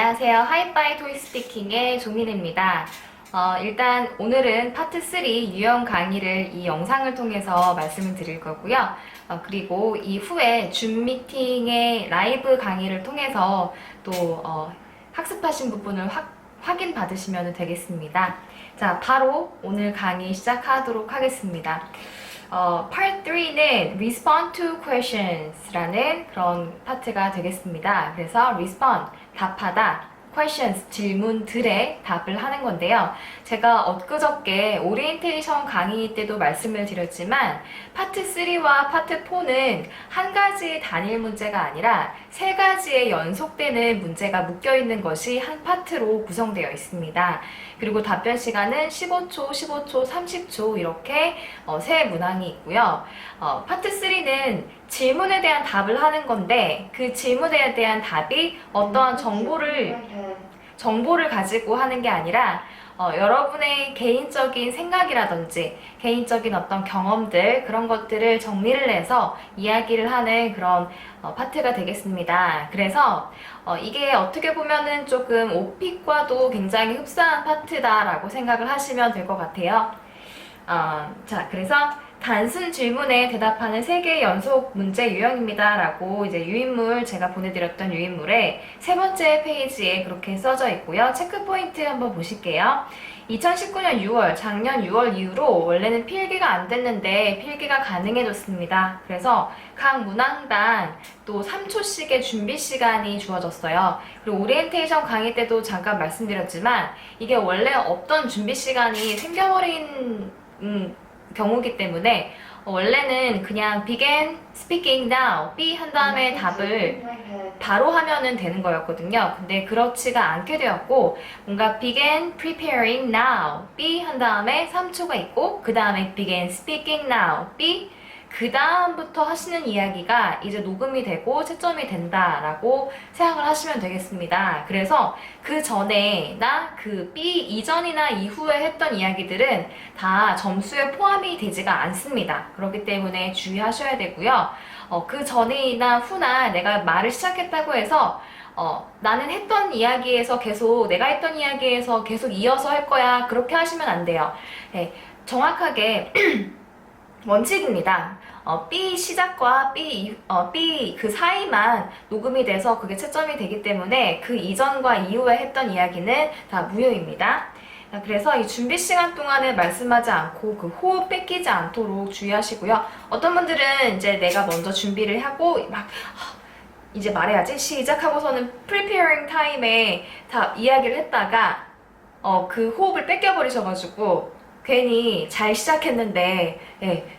안녕하세요. 하이파이 토익 스피킹의 조민혜입니다. 일단 오늘은 파트 3 유형 강의를 이 영상을 통해서 말씀을 드릴 거고요. 그리고 이후에 줌 미팅의 라이브 강의를 통해서 또 학습하신 부분을 확인 받으시면 되겠습니다. 자, 바로 오늘 강의 시작하도록 하겠습니다. Part 3는 Respond to Questions라는 그런 파트가 되겠습니다. 그래서 Respond, 답하다, Questions, 질문들에 답을 하는 건데요. 제가 엊그저께 오리엔테이션 강의 때도 말씀을 드렸지만 파트 3와 파트 4는 한 가지 단일 문제가 아니라 세 가지의 연속되는 문제가 묶여있는 것이 한 파트로 구성되어 있습니다. 그리고 답변 시간은 15초, 15초, 30초 이렇게 세 문항이 있고요. 파트 3는 질문에 대한 답을 하는 건데 그 질문에 대한 답이 어떠한 정보를 가지고 하는 게 아니라 여러분의 개인적인 생각이라든지 개인적인 어떤 경험들 그런 것들을 정리를 해서 이야기를 하는 그런 파트가 되겠습니다. 그래서 이게 어떻게 보면은 조금 오픽과도 굉장히 흡사한 파트다라고 생각을 하시면 될 것 같아요. 자, 그래서 단순 질문에 대답하는 3개의 연속 문제 유형입니다. 라고 이제 유인물, 제가 보내드렸던 유인물에 세 번째 페이지에 그렇게 써져 있고요. 체크 포인트 한번 보실게요. 2019년 6월, 작년 6월 이후로 원래는 필기가 안 됐는데 필기가 가능해졌습니다. 그래서 각 문항당 또 3초씩의 준비 시간이 주어졌어요. 그리고 오리엔테이션 강의 때도 잠깐 말씀드렸지만 이게 원래 없던 준비 시간이 생겨버린 경우기 때문에 원래는 그냥 begin speaking now, B 한 다음에 답을 바로 하면은 되는 거였거든요. 근데 그렇지가 않게 되었고 뭔가 begin preparing now, B 한 다음에 3초가 있고 그 다음에 begin speaking now, B 그 다음부터 하시는 이야기가 이제 녹음이 되고 채점이 된다라고 생각을 하시면 되겠습니다. 그래서 그 전에나 그 B 이전이나 이후에 했던 이야기들은 다 점수에 포함이 되지가 않습니다. 그렇기 때문에 주의하셔야 되고요. 그 전이나 후나 내가 말을 시작했다고 해서 나는 했던 이야기에서 계속 내가 했던 이야기에서 계속 이어서 할 거야 그렇게 하시면 안 돼요. 네, 정확하게 원칙입니다. B 시작과 B 그 사이만 녹음이 돼서 그게 채점이 되기 때문에 그 이전과 이후에 했던 이야기는 다 무효입니다. 그래서 이 준비 시간 동안에 말씀하지 않고 그 호흡 뺏기지 않도록 주의하시고요. 어떤 분들은 이제 내가 먼저 준비를 하고 막 이제 말해야지 시작하고서는 preparing time에 다 이야기를 했다가 그 호흡을 뺏겨버리셔가지고 괜히 잘 시작했는데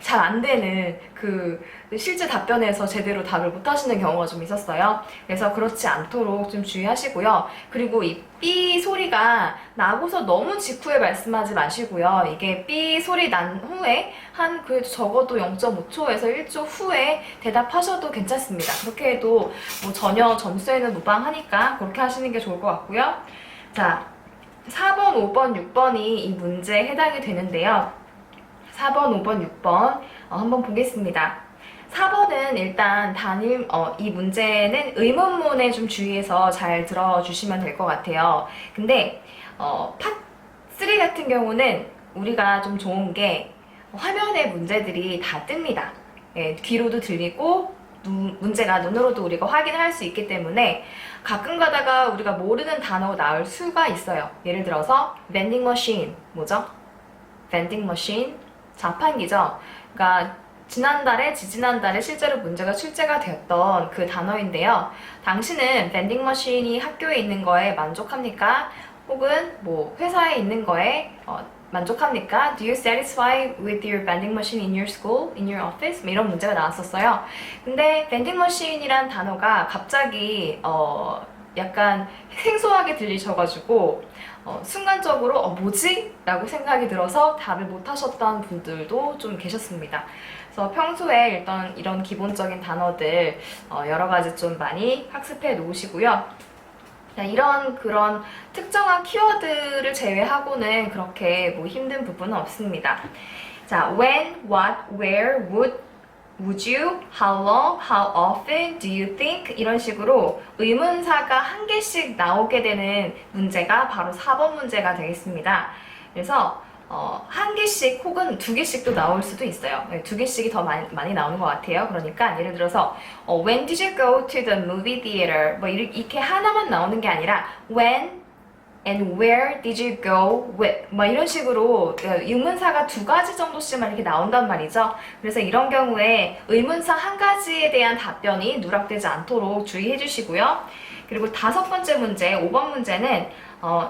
잘 안 되는 그 실제 답변에서 제대로 답을 못 하시는 경우가 좀 있었어요. 그래서 그렇지 않도록 좀 주의하시고요. 그리고 이 삐 소리가 나고서 너무 직후에 말씀하지 마시고요. 이게 삐 소리 난 후에 한 그래도 적어도 0.5초에서 1초 후에 대답하셔도 괜찮습니다. 그렇게 해도 뭐 전혀 점수에는 무방하니까 그렇게 하시는 게 좋을 것 같고요. 자, 4번, 5번, 6번이 이 문제에 해당이 되는데요. 4번, 5번, 6번 한번 보겠습니다. 4번은 일단 이 문제는 의문문에 좀 주의해서 잘 들어주시면 될 것 같아요. 근데 파 3 같은 경우는 우리가 좀 좋은 게 화면에 문제들이 다 뜹니다. 귀로도 들리고 문제가 눈으로도 우리가 확인할 수 있기 때문에 가끔 가다가 우리가 모르는 단어가 나올 수가 있어요. 예를 들어서 vending machine 뭐죠? vending machine 자판기죠. 그러니까 지지난달에 실제로 문제가 출제가 되었던 그 단어인데요. 당신은 vending machine이 학교에 있는 거에 만족합니까? 혹은 뭐 회사에 있는 거에 만족합니까? Do you satisfy with your vending machine in your school, in your office? 이런 문제가 나왔었어요. 근데 vending machine이란 단어가 갑자기 약간 생소하게 들리셔가지고 순간적으로 뭐지? 라고 생각이 들어서 답을 못 하셨던 분들도 좀 계셨습니다. 그래서 평소에 일단 이런 기본적인 단어들 여러 가지 좀 많이 학습해 놓으시고요. 이런 그런 특정한 키워드를 제외하고는 그렇게 뭐 힘든 부분은 없습니다. 자, when, what, where, would would you, how long, how often, do you think 이런 식으로 의문사가 한 개씩 나오게 되는 문제가 바로 4번 문제가 되겠습니다. 그래서 한 개씩 혹은 두 개씩도 나올 수도 있어요. 네, 두 개씩이 더 많이 나오는 것 같아요. 그러니까 예를 들어서 when did you go to the movie theater? 뭐 이렇게 하나만 나오는 게 아니라 when and where did you go with? 뭐 이런 식으로 의문사가 두 가지 정도씩만 이렇게 나온단 말이죠. 그래서 이런 경우에 의문사 한 가지에 대한 답변이 누락되지 않도록 주의해 주시고요. 그리고 5번째 문제, 5번 문제는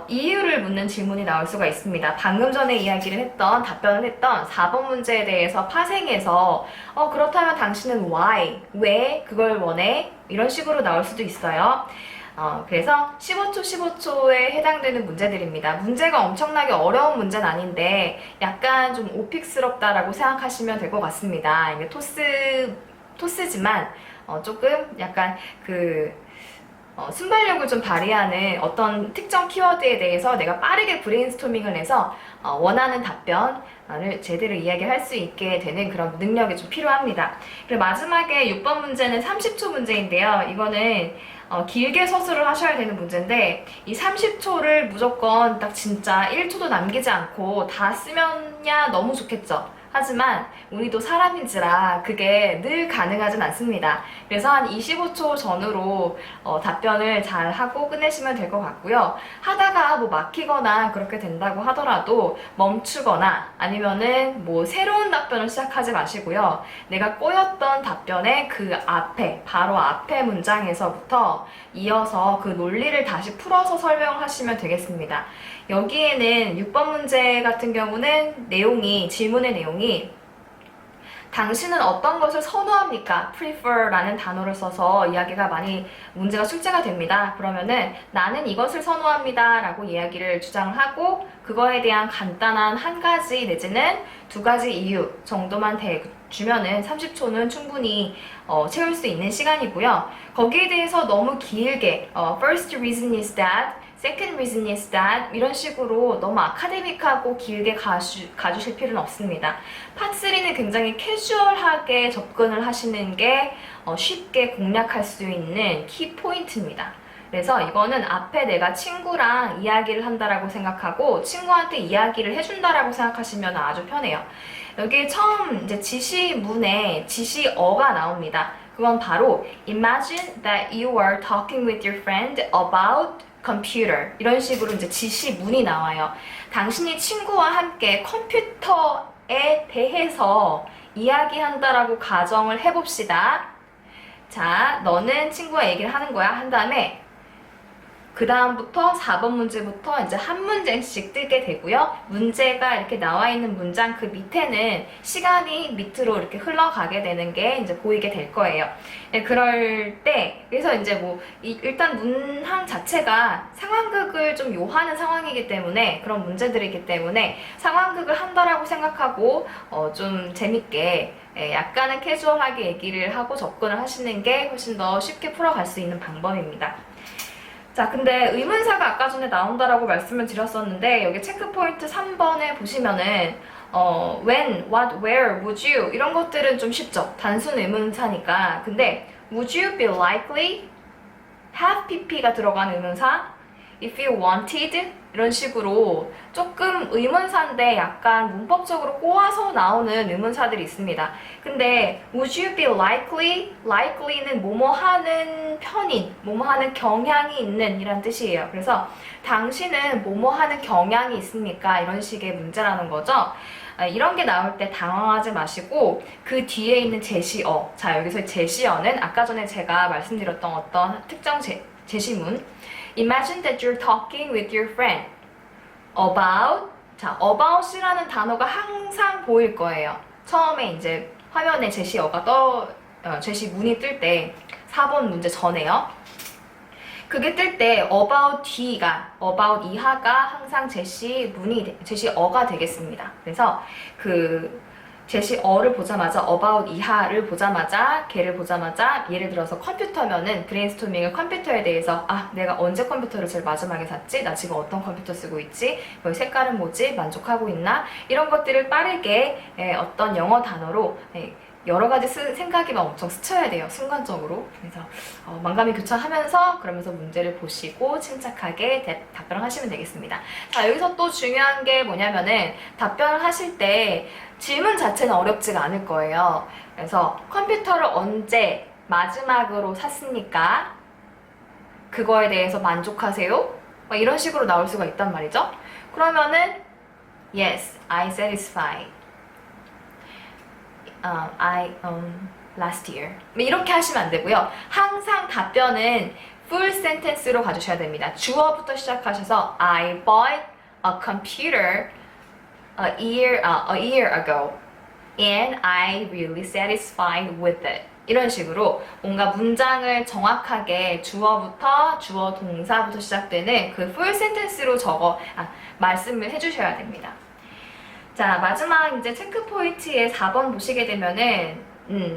이유를 묻는 질문이 나올 수가 있습니다. 방금 전에 이야기를 했던, 답변을 했던 4번 문제에 대해서 파생해서 그렇다면 당신은 why, 왜 그걸 원해? 이런 식으로 나올 수도 있어요. 그래서 15초, 15초에 해당되는 문제들입니다. 문제가 엄청나게 어려운 문제는 아닌데 약간 좀 오픽스럽다라고 생각하시면 될 것 같습니다. 이게 토스지만 조금 약간 순발력을 좀 발휘하는 어떤 특정 키워드에 대해서 내가 빠르게 브레인스토밍을 해서 원하는 답변을 제대로 이야기할 수 있게 되는 그런 능력이 좀 필요합니다. 그리고 마지막에 6번 문제는 30초 문제인데요. 이거는 길게 서술을 하셔야 되는 문제인데 이 30초를 무조건 딱 진짜 1초도 남기지 않고 다 쓰면야 너무 좋겠죠. 하지만 우리도 사람인지라 그게 늘 가능하진 않습니다. 그래서 한 25초 전후로 답변을 잘 하고 끝내시면 될 것 같고요. 하다가 뭐 막히거나 그렇게 된다고 하더라도 멈추거나 아니면은 뭐 새로운 답변을 시작하지 마시고요. 내가 꼬였던 답변의 그 앞에, 바로 앞에 문장에서부터 이어서 그 논리를 다시 풀어서 설명하시면 되겠습니다. 여기에는 6번 문제 같은 경우는 질문의 내용이 당신은 어떤 것을 선호합니까? prefer라는 단어를 써서 이야기가 문제가 출제가 됩니다. 그러면은 나는 이것을 선호합니다 라고 이야기를 주장을 하고 그거에 대한 간단한 한 가지 내지는 두 가지 이유 정도만 주면은 30초는 충분히 채울 수 있는 시간이고요. 거기에 대해서 너무 길게 first reason is that, second reason is that 이런 식으로 너무 아카데믹하고 길게 가주실 필요는 없습니다. 파3는 굉장히 캐주얼하게 접근을 하시는 게 쉽게 공략할 수 있는 키포인트입니다. 그래서 이거는 앞에 내가 친구랑 이야기를 한다라고 생각하고 친구한테 이야기를 해준다라고 생각하시면 아주 편해요. 여기 처음 이제 지시문에 지시어가 나옵니다. 그건 바로 Imagine that you are talking with your friend about computer. 이런 식으로 이제 지시문이 나와요. 당신이 친구와 함께 컴퓨터에 대해서 이야기한다라고 가정을 해봅시다. 자, 너는 친구와 얘기를 하는 거야. 한 다음에 그 다음부터 4번 문제부터 이제 한 문제씩 뜨게 되고요. 문제가 이렇게 나와 있는 문장 그 밑에는 시간이 밑으로 이렇게 흘러가게 되는 게 이제 보이게 될 거예요. 네, 그럴 때, 그래서 이제 일단 문항 자체가 상황극을 좀 요하는 상황이기 때문에, 그런 문제들이기 때문에 상황극을 한다라고 생각하고, 좀 재밌게, 약간은 캐주얼하게 얘기를 하고 접근을 하시는 게 훨씬 더 쉽게 풀어갈 수 있는 방법입니다. 자, 근데 의문사가 아까 전에 나온다라고 말씀을 드렸었는데 여기 체크포인트 3번에 보시면은 when, what, where, would you 이런 것들은 좀 쉽죠. 단순 의문사니까. 근데 would you be likely? have pp가 들어간 의문사? if you wanted? 이런 식으로 조금 의문사인데 약간 문법적으로 꼬아서 나오는 의문사들이 있습니다. 근데 would you be likely? likely는 뭐뭐 하는 편인, 뭐뭐 하는 경향이 있는 이란 뜻이에요. 그래서 당신은 뭐뭐 하는 경향이 있습니까? 이런 식의 문제라는 거죠. 이런 게 나올 때 당황하지 마시고 그 뒤에 있는 제시어, 자 여기서 제시어는 아까 전에 제가 말씀드렸던 어떤 특정 제시문, Imagine that you're talking with your friend about, 자, about이라는 단어가 항상 보일 거예요. 처음에 이제 화면에 제시어가 제시문이 뜰 때 4번 문제 전에요. 그게 뜰 때 about 뒤가, about 이하가 항상 제시어가 되겠습니다. 그래서 제시어를 보자마자 about 이하를 보자마자 걔를 보자마자 예를 들어서 컴퓨터면은 브레인스토밍을 컴퓨터에 대해서 내가 언제 컴퓨터를 제일 마지막에 샀지? 나 지금 어떤 컴퓨터 쓰고 있지? 뭐 색깔은 뭐지? 만족하고 있나? 이런 것들을 빠르게 어떤 영어 단어로 여러 가지 생각이 막 엄청 스쳐야 돼요. 순간적으로. 그래서 만감이 교차하면서 그러면서 문제를 보시고 침착하게 답변을 하시면 되겠습니다. 자, 여기서 또 중요한 게 뭐냐면은 답변을 하실 때 질문 자체는 어렵지가 않을 거예요. 그래서 컴퓨터를 언제 마지막으로 샀습니까? 그거에 대해서 만족하세요? 막 이런 식으로 나올 수가 있단 말이죠. 그러면은 Yes, I satisfied. Last year. 이렇게 하시면 안 되고요. 항상 답변은 full sentence로 가주셔야 됩니다. 주어부터 시작하셔서 I bought a computer a year ago and I really satisfied with it. 이런 식으로 뭔가 문장을 정확하게 주어 동사부터 시작되는 그 full sentence로 말씀을 해주셔야 됩니다. 자, 마지막 이제 체크 포인트의 4번 보시게 되면은,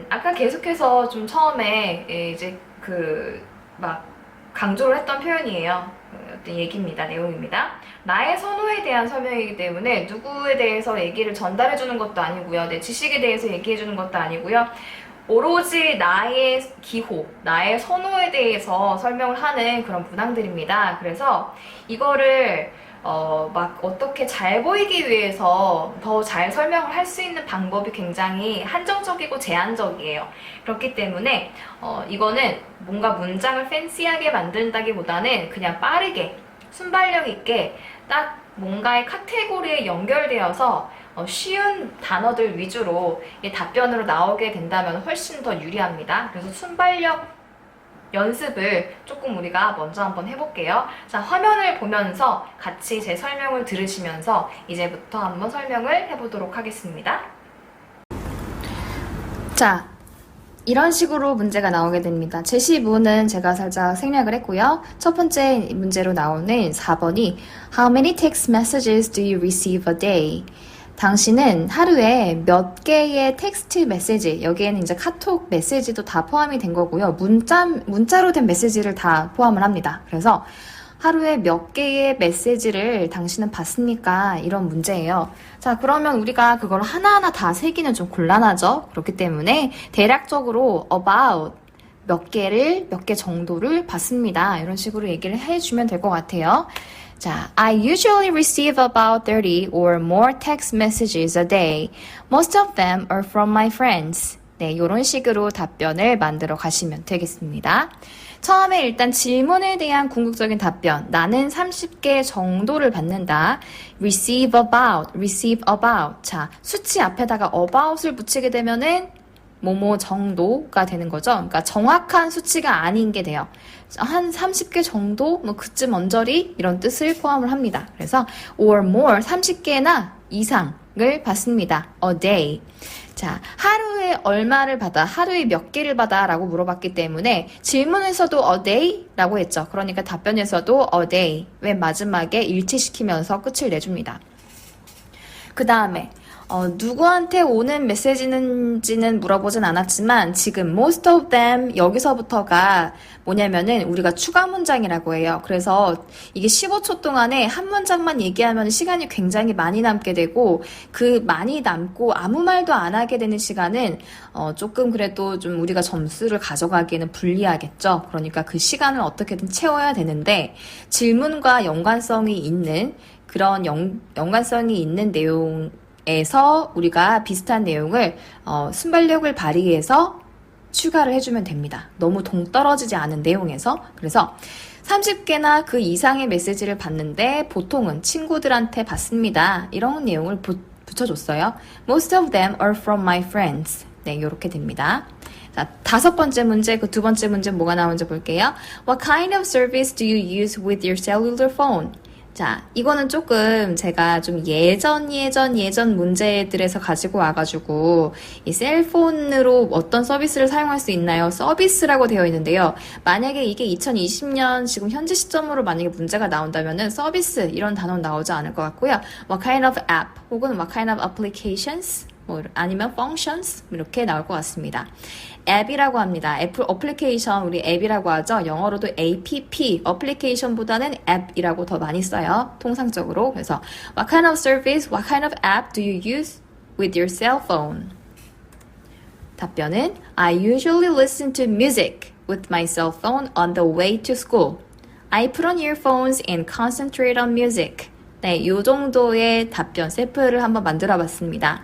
아까 계속해서 좀 처음에 이제 막 강조를 했던 표현이에요. 어떤 얘기입니다. 내용입니다. 나의 선호에 대한 설명이기 때문에 누구에 대해서 얘기를 전달해 주는 것도 아니고요. 내 지식에 대해서 얘기해 주는 것도 아니고요. 오로지 나의 기호, 나의 선호에 대해서 설명을 하는 그런 문항들입니다. 그래서 이거를 막 어떻게 잘 보이기 위해서 더 잘 설명을 할 수 있는 방법이 굉장히 한정적이고 제한적이에요. 그렇기 때문에 이거는 뭔가 문장을 팬시하게 만든다기보다는 그냥 빠르게 순발력 있게 딱 뭔가의 카테고리에 연결되어서 쉬운 단어들 위주로 답변으로 나오게 된다면 훨씬 더 유리합니다. 그래서 순발력 연습을 조금 우리가 먼저 한번 해볼게요. 자, 화면을 보면서 같이 제 설명을 들으시면서 이제부터 한번 설명을 해보도록 하겠습니다. 자, 이런 식으로 문제가 나오게 됩니다. 제시문은 제가 살짝 생략을 했고요. 첫 번째 문제로 나오는 4번이 How many text messages do you receive a day? 당신은 하루에 몇 개의 텍스트 메시지, 여기에는 이제 카톡 메시지도 다 포함이 된 거고요. 문자로 된 메시지를 다 포함을 합니다. 그래서 하루에 몇 개의 메시지를 당신은 받습니까? 이런 문제예요. 자, 그러면 우리가 그걸 하나하나 다 세기는 좀 곤란하죠? 그렇기 때문에 대략적으로 about 몇 개 정도를 받습니다. 이런 식으로 얘기를 해주면 될 것 같아요. 자, I usually receive about 30 or more text messages a day. Most of them are from my friends. 네, 이런 식으로 답변을 만들어 가시면 되겠습니다. 처음에 일단 질문에 대한 궁극적인 답변. 나는 30개 정도를 받는다. receive about. 자, 수치 앞에다가 about을 붙이게 되면은 뭐뭐 정도가 되는 거죠. 그러니까 정확한 수치가 아닌 게 돼요. 한 30개 정도, 뭐 그쯤 언저리 이런 뜻을 포함을 합니다. 그래서 or more 30개나 이상을 받습니다. a day. 자, 하루에 얼마를 받아, 하루에 몇 개를 받아 라고 물어봤기 때문에 질문에서도 a day 라고 했죠. 그러니까 답변에서도 a day 맨 마지막에 일치시키면서 끝을 내줍니다. 그 다음에 누구한테 오는 메시지는지는 물어보진 않았지만 지금 most of them 여기서부터가 뭐냐면은 우리가 추가 문장이라고 해요. 그래서 이게 15초 동안에 한 문장만 얘기하면 시간이 굉장히 많이 남게 되고 그 많이 남고 아무 말도 안 하게 되는 시간은 조금 그래도 좀 우리가 점수를 가져가기에는 불리하겠죠. 그러니까 그 시간을 어떻게든 채워야 되는데 질문과 연관성이 있는 그런 연관성이 있는 내용에서 우리가 비슷한 내용을 순발력을 발휘해서 추가를 해주면 됩니다. 너무 동떨어지지 않은 내용에서. 그래서 30개나 그 이상의 메시지를 받는데 보통은 친구들한테 받습니다. 이런 내용을 붙여줬어요. Most of them are from my friends. 네, 이렇게 됩니다. 자, 5번째 문제, 그 2번째 문제 뭐가 나오는지 볼게요. What kind of service do you use with your cellular phone? 자, 이거는 조금 제가 좀 예전 문제들에서 가지고 와가지고 이 셀폰으로 어떤 서비스를 사용할 수 있나요? 서비스라고 되어 있는데요. 만약에 이게 2020년 지금 현재 시점으로 만약에 문제가 나온다면은 서비스 이런 단어는 나오지 않을 것 같고요. What kind of app 혹은 what kind of applications 뭐 아니면 functions 이렇게 나올 것 같습니다. 앱이라고 합니다. 애플 어플리케이션 우리 앱이라고 하죠. 영어로도 app 어플리케이션보다는 앱이라고 더 많이 써요. 통상적으로. 그래서 what kind of service, what kind of app do you use with your cell phone? 답변은 I usually listen to music with my cell phone on the way to school. I put on earphones and concentrate on music. 네, 이 정도의 답변 샘플을 한번 만들어 봤습니다.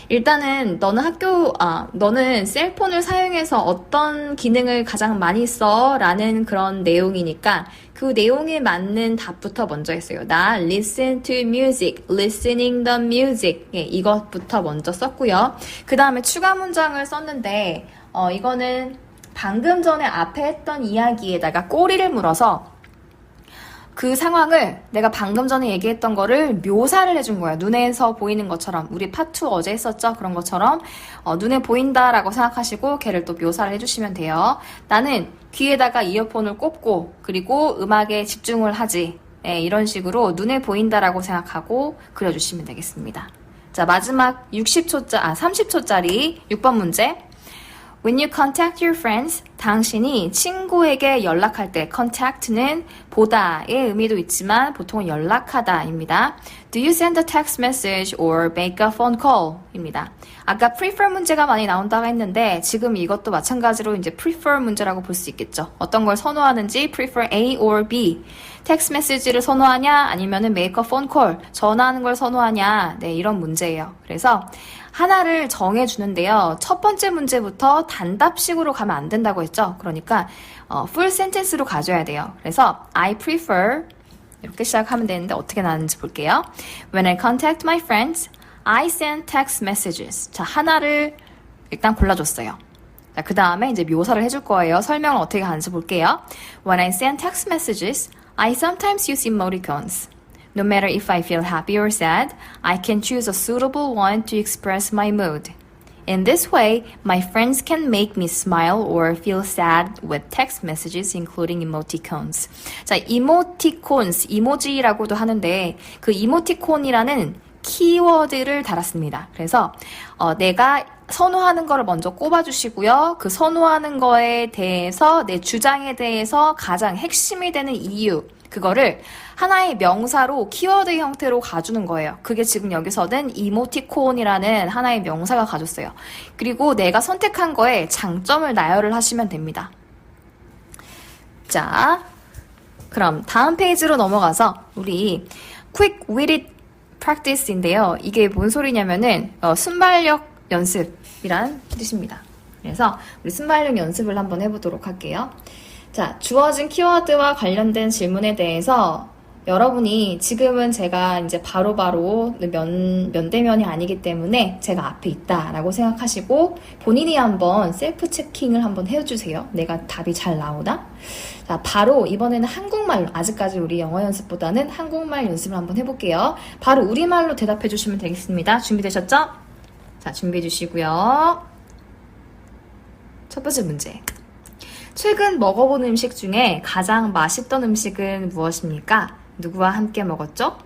일단은 너는 셀폰을 사용해서 어떤 기능을 가장 많이 써? 라는 그런 내용이니까 그 내용에 맞는 답부터 먼저 했어요. 나 listen to music, listening the music. 예, 이것부터 먼저 썼고요. 그 다음에 추가 문장을 썼는데 이거는 방금 전에 앞에 했던 이야기에다가 꼬리를 물어서 그 상황을 내가 방금 전에 얘기했던 거를 묘사를 해준 거야. 눈에서 보이는 것처럼. 우리 파트 2 어제 했었죠? 그런 것처럼 눈에 보인다라고 생각하시고 걔를 또 묘사를 해주시면 돼요. 나는 귀에다가 이어폰을 꼽고 그리고 음악에 집중을 하지. 네, 이런 식으로 눈에 보인다라고 생각하고 그려주시면 되겠습니다. 자, 마지막 30초짜리 6번 문제. When you contact your friends, 당신이 친구에게 연락할 때 contact는 보다의 의미도 있지만 보통은 연락하다입니다. Do you send a text message or make a phone call? 입니다. 아까 prefer 문제가 많이 나온다고 했는데 지금 이것도 마찬가지로 이제 prefer 문제라고 볼 수 있겠죠. 어떤 걸 선호하는지 prefer A or B. 텍스트 메시지를 선호하냐 아니면은 make a phone call 전화하는 걸 선호하냐. 네, 이런 문제예요. 그래서 하나를 정해주는데요. 첫 번째 문제부터 단답식으로 가면 안 된다고 했죠. 그러니까 full sentence로 가져야 돼요. 그래서 I prefer 이렇게 시작하면 되는데 어떻게 나왔는지 볼게요. When I contact my friends, I send text messages. 자, 하나를 일단 골라줬어요. 자, 그 다음에 이제 묘사를 해줄 거예요. 설명을 어떻게 하는지 볼게요. When I send text messages, I sometimes use emoticons. No matter if I feel happy or sad, I can choose a suitable one to express my mood. In this way, my friends can make me smile or feel sad with text messages, including emoticons. 자, emoticons, 이모지라고도 하는데 그 emoticon이라는 키워드를 달았습니다. 그래서 내가 선호하는 거를 먼저 꼽아주시고요. 그 선호하는 거에 대해서 내 주장에 대해서 가장 핵심이 되는 이유 그거를 하나의 명사로 키워드 형태로 가주는 거예요. 그게 지금 여기서는 이모티콘이라는 하나의 명사가 가졌어요. 그리고 내가 선택한 거에 장점을 나열을 하시면 됩니다. 자, 그럼 다음 페이지로 넘어가서 우리 Quick Witted Practice인데요. 이게 뭔 소리냐면은 순발력 연습이란 뜻입니다. 그래서 우리 순발력 연습을 한번 해보도록 할게요. 자, 주어진 키워드와 관련된 질문에 대해서 여러분이 지금은 제가 이제 바로바로 면대면이 아니기 때문에 제가 앞에 있다라고 생각하시고 본인이 한번 셀프 체킹을 한번 해주세요. 내가 답이 잘 나오나? 자, 바로 이번에는 한국말로, 아직까지 우리 영어 연습보다는 한국말 연습을 한번 해볼게요. 바로 우리말로 대답해 주시면 되겠습니다. 준비되셨죠? 자, 준비해 주시고요. 첫 번째 문제. 최근 먹어본 음식 중에 가장 맛있던 음식은 무엇입니까? 누구와 함께 먹었죠?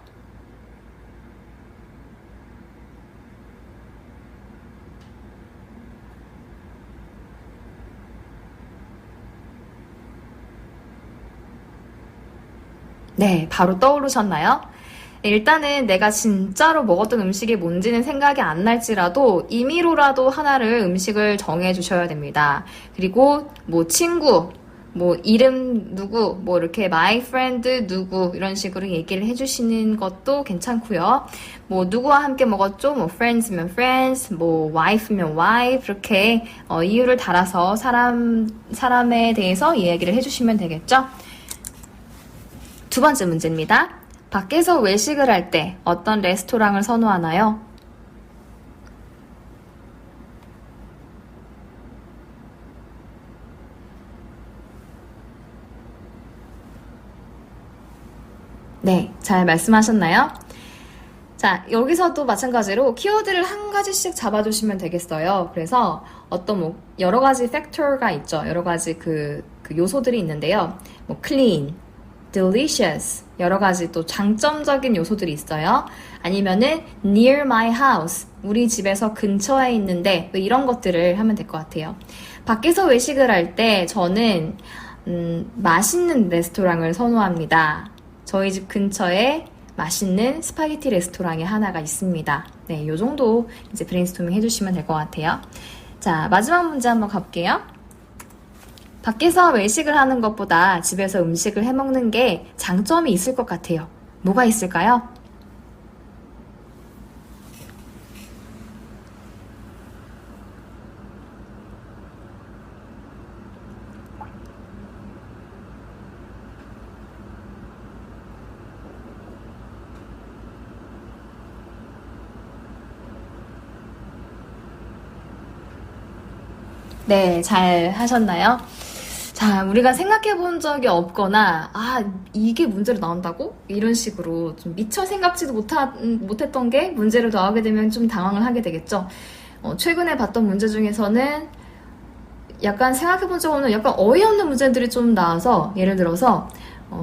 네, 바로 떠오르셨나요? 일단은 내가 진짜로 먹었던 음식이 뭔지는 생각이 안 날지라도 임의로라도 하나를 음식을 정해 주셔야 됩니다. 그리고 뭐 친구, 뭐 이름 누구, 뭐 이렇게 my friend 누구 이런 식으로 얘기를 해주시는 것도 괜찮고요. 뭐 누구와 함께 먹었죠? 뭐 friends면 friends, 뭐 wife면 wife 이렇게 이유를 달아서 사람에 대해서 이야기를 해주시면 되겠죠? 두 번째 문제입니다. 밖에서 외식을 할 때 어떤 레스토랑을 선호하나요? 네, 잘 말씀하셨나요? 자, 여기서도 마찬가지로 키워드를 한 가지씩 잡아주시면 되겠어요. 그래서 어떤 뭐 여러 가지 팩터가 있죠. 여러 가지 그 요소들이 있는데요. 뭐 clean, delicious, 여러 가지 또 장점적인 요소들이 있어요. 아니면은 near my house, 우리 집에서 근처에 있는데 이런 것들을 하면 될 것 같아요. 밖에서 외식을 할 때 저는 맛있는 레스토랑을 선호합니다. 저희 집 근처에 맛있는 스파게티 레스토랑이 하나가 있습니다. 네, 요 정도 이제 브레인스토밍 해주시면 될 것 같아요. 자, 마지막 문제 한번 가볼게요. 밖에서 외식을 하는 것보다 집에서 음식을 해먹는 게 장점이 있을 것 같아요. 뭐가 있을까요? 네, 잘 하셨나요? 자, 우리가 생각해 본 적이 없거나, 이게 문제로 나온다고? 이런 식으로 좀 미처 생각지도 못했던 게 문제로 나오게 되면 좀 당황을 하게 되겠죠. 최근에 봤던 문제 중에서는 약간 생각해 본 적 없는 약간 어이없는 문제들이 좀 나와서, 예를 들어서,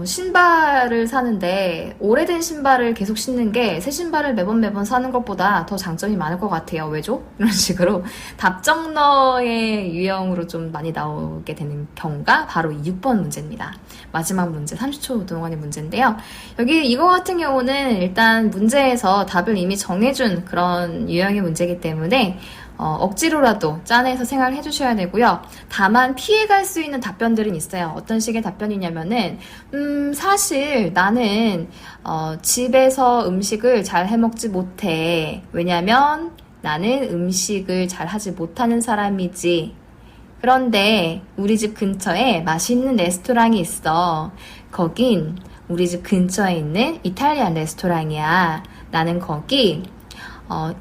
신발을 사는데 오래된 신발을 계속 신는 게 새 신발을 매번 사는 것보다 더 장점이 많을 것 같아요. 왜죠? 이런 식으로 답정너의 유형으로 좀 많이 나오게 되는 경우가 바로 6번 문제입니다. 마지막 문제 30초 동안의 문제인데요. 여기 이거 같은 경우는 일단 문제에서 답을 이미 정해준 그런 유형의 문제이기 때문에 억지로라도 짜내서 생각을 해주셔야 되고요. 다만 피해갈 수 있는 답변들은 있어요. 어떤 식의 답변이냐면은 사실 나는 집에서 음식을 잘 해먹지 못해. 왜냐면 나는 음식을 잘 하지 못하는 사람이지. 그런데 우리 집 근처에 맛있는 레스토랑이 있어. 거긴 우리 집 근처에 있는 이탈리안 레스토랑이야. 나는 거기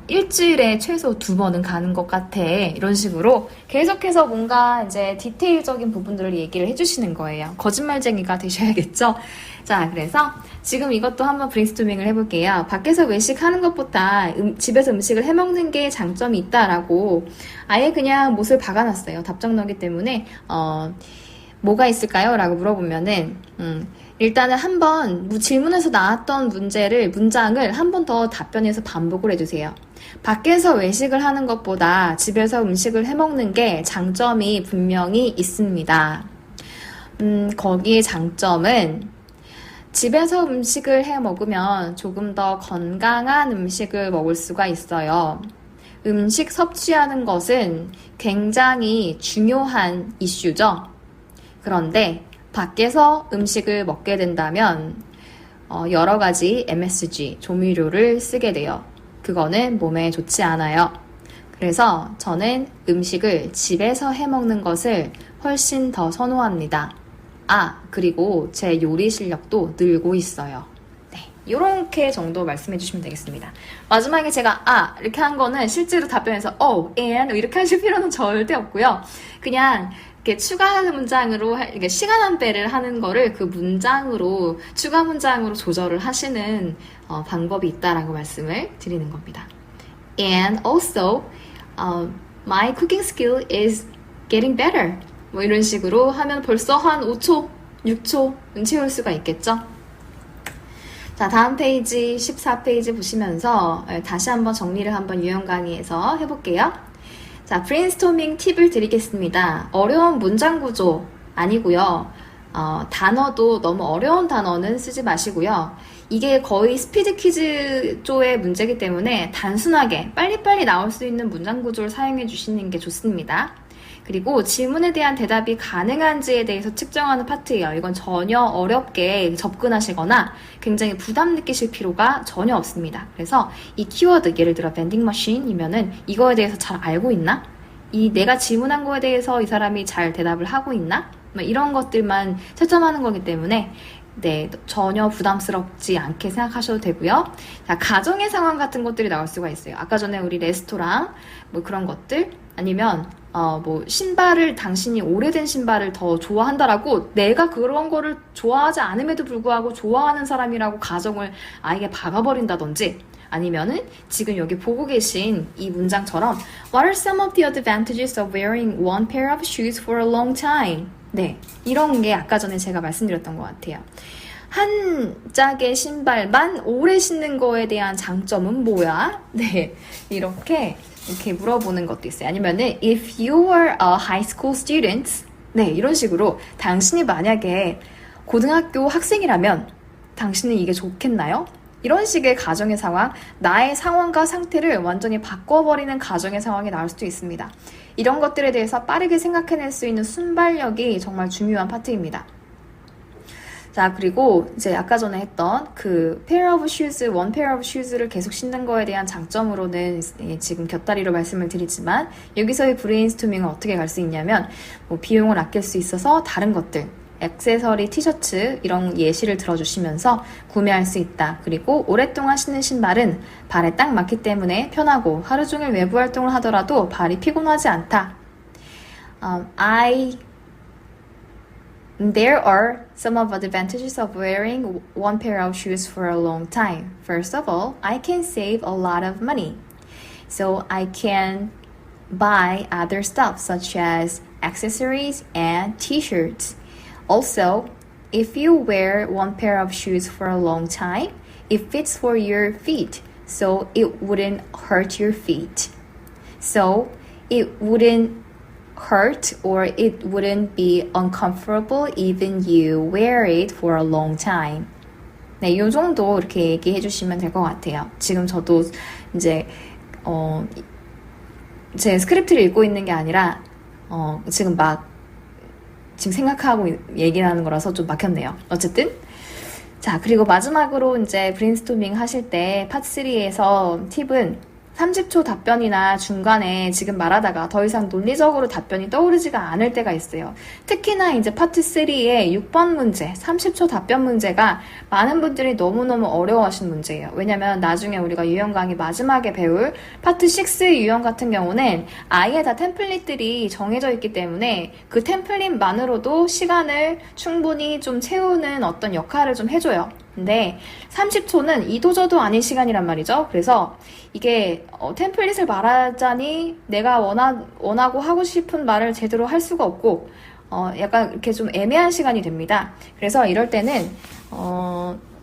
일주일에 최소 2번은 가는 것 같아. 이런 식으로 계속해서 뭔가 이제 디테일적인 부분들을 얘기를 해주시는 거예요. 거짓말쟁이가 되셔야겠죠? 자, 그래서 지금 이것도 한번 브레인스토밍을 해볼게요. 밖에서 외식하는 것보다 집에서 음식을 해먹는 게 장점이 있다라고 아예 그냥 못을 박아놨어요. 답정너기 때문에 뭐가 있을까요? 라고 물어보면은 일단은 한번 질문에서 나왔던 문장을 한 번 더 답변해서 반복을 해주세요. 밖에서 외식을 하는 것보다 집에서 음식을 해먹는 게 장점이 분명히 있습니다. 거기에 장점은 집에서 음식을 해 먹으면 조금 더 건강한 음식을 먹을 수가 있어요. 음식 섭취하는 것은 굉장히 중요한 이슈죠. 그런데 밖에서 음식을 먹게 된다면 여러 가지 MSG, 조미료를 쓰게 돼요. 그거는 몸에 좋지 않아요. 그래서 저는 음식을 집에서 해 먹는 것을 훨씬 더 선호합니다. 그리고 제 요리 실력도 늘고 있어요. 네, 이렇게 정도 말씀해 주시면 되겠습니다. 마지막에 제가 이렇게 한 거는 실제로 답변해서 and 이렇게 하실 필요는 절대 없고요. 그냥 이렇게 추가 문장으로 이렇게 시간 안배를 하는 거를 그 문장으로 추가 문장으로 조절을 하시는 방법이 있다라고 말씀을 드리는 겁니다. And also, my cooking skill is getting better. 뭐 이런 식으로 하면 벌써 한 5초, 6초는 채울 수가 있겠죠? 자, 다음 페이지 14페이지 보시면서 다시 한번 정리를 한번 유형 강의에서 해볼게요. 자, 브레인스토밍 팁을 드리겠습니다. 어려운 문장 구조 아니고요. 단어도 너무 어려운 단어는 쓰지 마시고요. 이게 거의 스피드 퀴즈 쪽의 문제이기 때문에 단순하게 빨리빨리 나올 수 있는 문장 구조를 사용해 주시는 게 좋습니다. 그리고 질문에 대한 대답이 가능한지에 대해서 측정하는 파트예요. 이건 전혀 어렵게 접근하시거나 굉장히 부담 느끼실 필요가 전혀 없습니다. 그래서 이 키워드, 예를 들어 vending machine이면은 이거에 대해서 잘 알고 있나? 내가 질문한 거에 대해서 이 사람이 잘 대답을 하고 있나? 이런 것들만 채점하는 거기 때문에 네, 전혀 부담스럽지 않게 생각하셔도 되고요. 자, 가정의 상황 같은 것들이 나올 수가 있어요. 아까 전에 우리 레스토랑 그런 것들 아니면 신발을 당신이 오래된 신발을 더 좋아한다라고 내가 그런 거를 좋아하지 않음에도 불구하고 좋아하는 사람이라고 가정을 아예 박아버린다든지 아니면은 지금 여기 보고 계신 이 문장처럼 What are some of the advantages of wearing one pair of shoes for a long time? 네, 이런 게 아까 전에 제가 말씀드렸던 것 같아요. 한 짝의 신발만 오래 신는 거에 대한 장점은 뭐야? 네, 이렇게 물어보는 것도 있어요. 아니면은 if you were a high school student, 네, 이런 식으로 당신이 만약에 고등학교 학생이라면 당신은 이게 좋겠나요? 이런 식의 가정의 상황, 나의 상황과 상태를 완전히 바꿔버리는 가정의 상황이 나올 수도 있습니다. 이런 것들에 대해서 빠르게 생각해낼 수 있는 순발력이 정말 중요한 파트입니다. 자, 그리고 이제 아까 전에 했던 그 pair of shoes, one pair of shoes를 계속 신는 거에 대한 장점으로는 지금 곁다리로 말씀을 드리지만 여기서의 브레인스토밍은 어떻게 갈 수 있냐면 뭐 비용을 아낄 수 있어서 다른 것들, 액세서리, 티셔츠 이런 예시를 들어주시면서 구매할 수 있다. 그리고 오랫동안 신는 신발은 발에 딱 맞기 때문에 편하고 하루 종일 외부 활동을 하더라도 발이 피곤하지 않다. There are some of the advantages of wearing one pair of shoes for a long time. First of all, I can save a lot of money. So I can buy other stuff such as accessories and t-shirts. Also, if you wear one pair of shoes for a long time, it fits for your feet, so it wouldn't hurt your feet. So it wouldn't hurt or it wouldn't be uncomfortable even you wear it for a long time. 네, 요 정도 이렇게 얘기해 주시면 될 것 같아요. 지금 저도 이제 제 스크립트를 읽고 있는 게 아니라 지금 생각하고 얘기하는 거라서 좀 막혔네요. 어쨌든 자, 그리고 마지막으로 이제 브레인스토밍 하실 때 파트 3에서 팁은 30초 답변이나 중간에 지금 말하다가 더 이상 논리적으로 답변이 떠오르지가 않을 때가 있어요. 특히나 이제 파트 3의 6번 문제, 30초 답변 문제가 많은 분들이 너무너무 어려워하시는 문제예요. 왜냐면 나중에 우리가 유형 강의 마지막에 배울 파트 6 유형 같은 경우는 아예 다 템플릿들이 정해져 있기 때문에 그 템플릿만으로도 시간을 충분히 좀 채우는 어떤 역할을 좀 해줘요. 근데 30초는 이도저도 아닌 시간이란 말이죠. 그래서 이게 템플릿을 말하자니 내가 원하고 하고 싶은 말을 제대로 할 수가 없고 약간 이렇게 좀 애매한 시간이 됩니다. 그래서 이럴 때는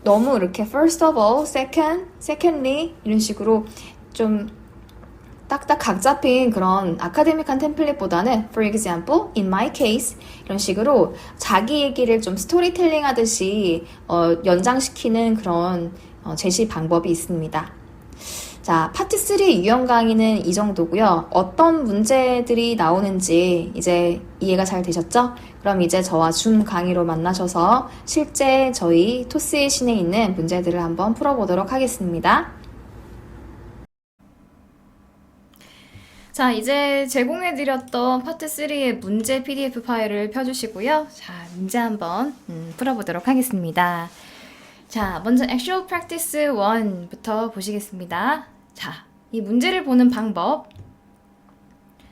너무 이렇게 first of all, secondly 이런 식으로 좀 딱딱 각 잡힌 그런 아카데믹한 템플릿보다는 for example, in my case 이런 식으로 자기 얘기를 좀 스토리텔링 하듯이 연장시키는 그런 제시 방법이 있습니다. 자, 파트 3 유형 강의는 이 정도고요. 어떤 문제들이 나오는지 이제 이해가 잘 되셨죠? 그럼 이제 저와 줌 강의로 만나셔서 실제 저희 토스의 신에 있는 문제들을 한번 풀어보도록 하겠습니다. 자, 이제 제공해드렸던 파트 3의 문제 PDF 파일을 펴주시고요. 자, 문제 한번 풀어보도록 하겠습니다. 자, 먼저 Actual Practice 1부터 보시겠습니다. 자, 이 문제를 보는 방법.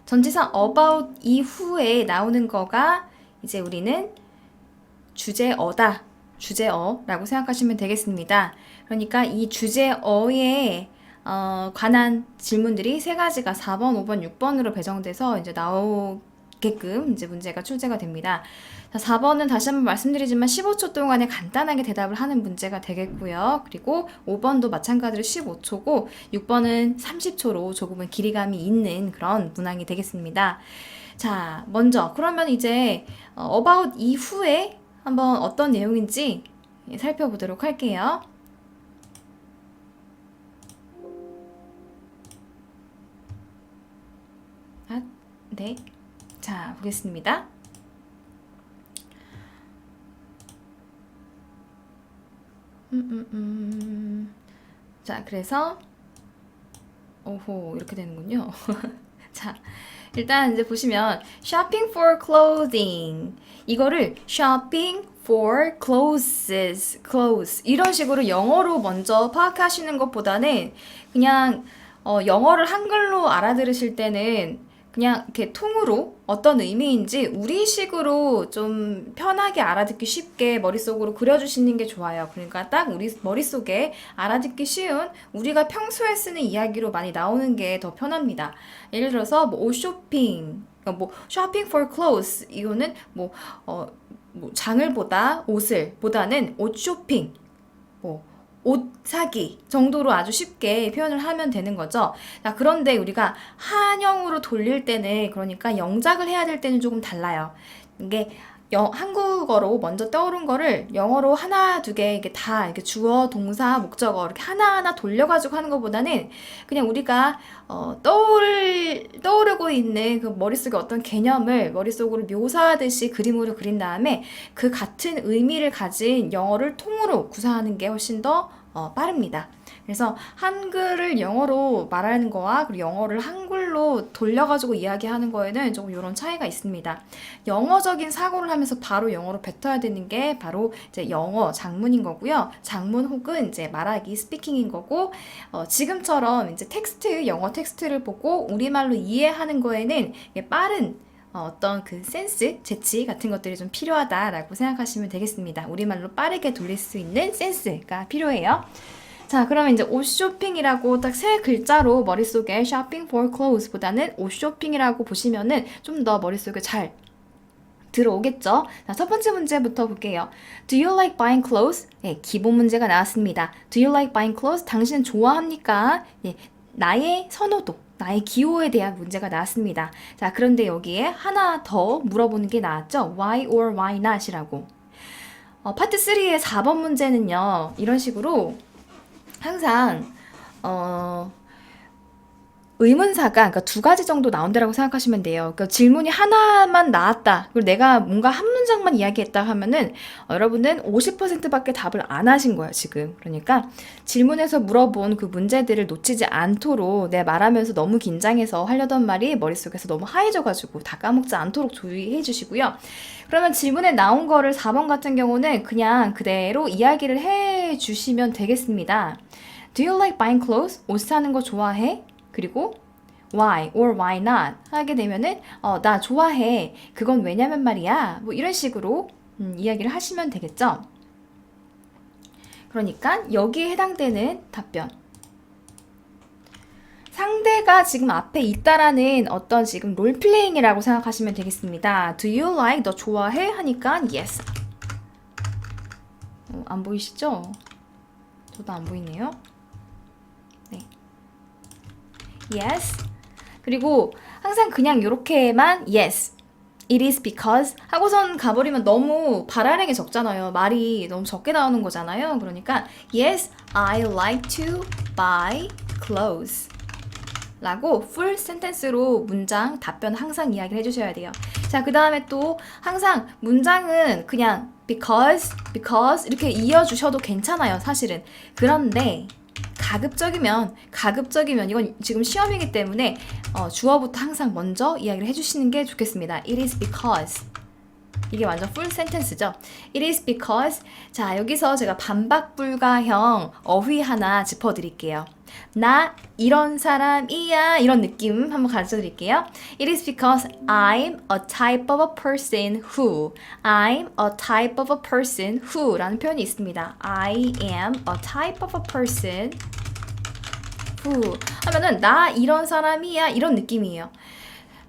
전치사 about 이후에 나오는 거가 이제 우리는 주제어다. 주제어라고 생각하시면 되겠습니다. 그러니까 이 주제어에 관한 질문들이 세 가지가 4번, 5번, 6번으로 배정돼서 이제 나오게끔 이제 문제가 출제가 됩니다. 자, 4번은 다시 한번 말씀드리지만 15초 동안에 간단하게 대답을 하는 문제가 되겠고요. 그리고 5번도 마찬가지로 15초고 6번은 30초로 조금은 길이감이 있는 그런 문항이 되겠습니다. 자, 먼저 그러면 이제 about 이후에 한번 어떤 내용인지 살펴보도록 할게요. 네, 자, 보겠습니다. 자, 그래서 오호, 이렇게 되는군요. 자, 일단 이제 보시면 shopping for clothing 이거를 shopping for clothes 이런 식으로 영어로 먼저 파악하시는 것보다는 그냥 영어를 한글로 알아들으실 때는 그냥 이렇게 통으로 어떤 의미인지 우리식으로 좀 편하게 알아듣기 쉽게 머릿속으로 그려주시는 게 좋아요. 그러니까 딱 우리 머릿속에 알아듣기 쉬운 우리가 평소에 쓰는 이야기로 많이 나오는 게 더 편합니다. 예를 들어서 뭐 옷 쇼핑, 뭐 shopping for clothes 이거는 뭐 장을 보다 옷을 보다는 옷 쇼핑, 뭐 옷 사기 정도로 아주 쉽게 표현을 하면 되는 거죠. 자, 그런데 우리가 한영으로 돌릴 때는 그러니까 영작을 해야 될 때는 조금 달라요. 이게 한국어로 먼저 떠오른 거를 영어로 하나, 두 개, 이게 다, 이렇게 주어, 동사, 목적어, 이렇게 하나하나 돌려가지고 하는 것보다는 그냥 우리가, 떠오르고 있는 그 머릿속에 어떤 개념을 머릿속으로 묘사하듯이 그림으로 그린 다음에 그 같은 의미를 가진 영어를 통으로 구사하는 게 훨씬 더 빠릅니다. 그래서 한글을 영어로 말하는 거와 그리고 영어를 한글로 돌려가지고 이야기하는 거에는 조금 이런 차이가 있습니다. 영어적인 사고를 하면서 바로 영어로 뱉어야 되는 게 바로 이제 영어 장문인 거고요. 장문 혹은 이제 말하기 스피킹인 거고, 지금처럼 이제 텍스트, 영어 텍스트를 보고 우리말로 이해하는 거에는 빠른 어떤 그 센스, 재치 같은 것들이 좀 필요하다라고 생각하시면 되겠습니다. 우리말로 빠르게 돌릴 수 있는 센스가 필요해요. 자, 그러면 이제 옷 쇼핑이라고 딱 세 글자로 머릿속에 shopping for clothes 보다는 옷 쇼핑이라고 보시면은 좀 더 머릿속에 잘 들어오겠죠? 자, 첫 번째 문제부터 볼게요. Do you like buying clothes? 네, 기본 문제가 나왔습니다. Do you like buying clothes? 당신은 좋아합니까? 네, 나의 선호도, 나의 기호에 대한 문제가 나왔습니다. 자, 그런데 여기에 하나 더 물어보는 게 나왔죠? Why or why not이라고. 파트 3의 4번 문제는요, 이런 식으로 항상 의문사가 그러니까 두 가지 정도 나온다라고 생각하시면 돼요. 그러니까 질문이 하나만 나왔다. 그리고 내가 뭔가 한 문장만 이야기했다 하면은 여러분은 50%밖에 답을 안 하신 거예요, 지금. 그러니까 질문에서 물어본 그 문제들을 놓치지 않도록 내 말하면서 너무 긴장해서 하려던 말이 머릿속에서 너무 하얘져가지고 다 까먹지 않도록 주의해 주시고요. 그러면 질문에 나온 거를 4번 같은 경우는 그냥 그대로 이야기를 해 주시면 되겠습니다. Do you like buying clothes? 옷 사는 거 좋아해? 그리고 why or why not 하게 되면은 나 좋아해. 그건 왜냐면 말이야. 뭐 이런 식으로 이야기를 하시면 되겠죠. 그러니까 여기에 해당되는 답변. 상대가 지금 앞에 있다라는 어떤 지금 롤플레잉이라고 생각하시면 되겠습니다. Do you like? 너 좋아해? 하니까 yes. 안 보이시죠? 저도 안 보이네요. 네. Yes. 그리고 항상 그냥 이렇게만 yes. It is because 하고선 가버리면 너무 발화량이 적잖아요. 말이 너무 적게 나오는 거잖아요. 그러니까 yes, I like to buy clothes 라고 풀 센텐스로 문장 답변 항상 이야기를 해주셔야 돼요. 자, 그 다음에 또 항상 문장은 그냥 because 이렇게 이어주셔도 괜찮아요, 사실은. 그런데 가급적이면 이건 지금 시험이기 때문에 주어부터 항상 먼저 이야기를 해주시는 게 좋겠습니다. It is because 이게 완전 풀 센텐스죠. It is because 자, 여기서 제가 반박 불가형 어휘 하나 짚어드릴게요. 나 이런 사람이야 이런 느낌 한번 가르쳐 드릴게요. It is because I'm a type of a person who I'm a type of a person who 라는 표현이 있습니다. I am a type of a person who 하면은 나 이런 사람이야 이런 느낌이에요.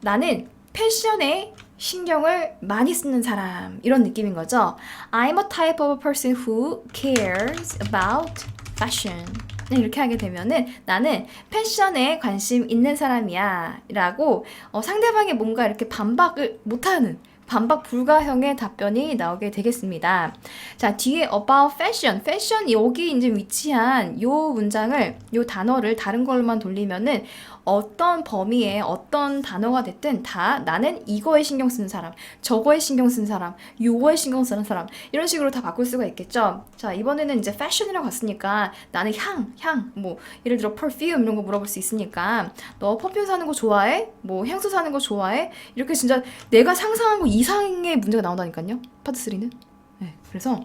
나는 패션에 신경을 많이 쓰는 사람 이런 느낌인 거죠. I'm a type of a person who cares about fashion. 이렇게 하게 되면은 나는 패션에 관심 있는 사람이야 라고 상대방이 뭔가 이렇게 반박을 못하는 반박 불가형의 답변이 나오게 되겠습니다. 자, 뒤에 about fashion, 여기 이제 위치한 요 문장을, 요 단어를 다른 걸로만 돌리면은 어떤 범위에 어떤 단어가 됐든 다 나는 이거에 신경 쓰는 사람, 저거에 신경 쓰는 사람, 요거에 신경 쓰는 사람 이런 식으로 다 바꿀 수가 있겠죠. 자, 이번에는 이제 fashion이라고 갔으니까 나는 향, 뭐 예를 들어 perfume 이런 거 물어볼 수 있으니까 너 퍼퓸 사는 거 좋아해? 뭐 향수 사는 거 좋아해? 이렇게 진짜 내가 상상한 거 이상의 문제가 나온다니까요. 파트 3는. 네, 그래서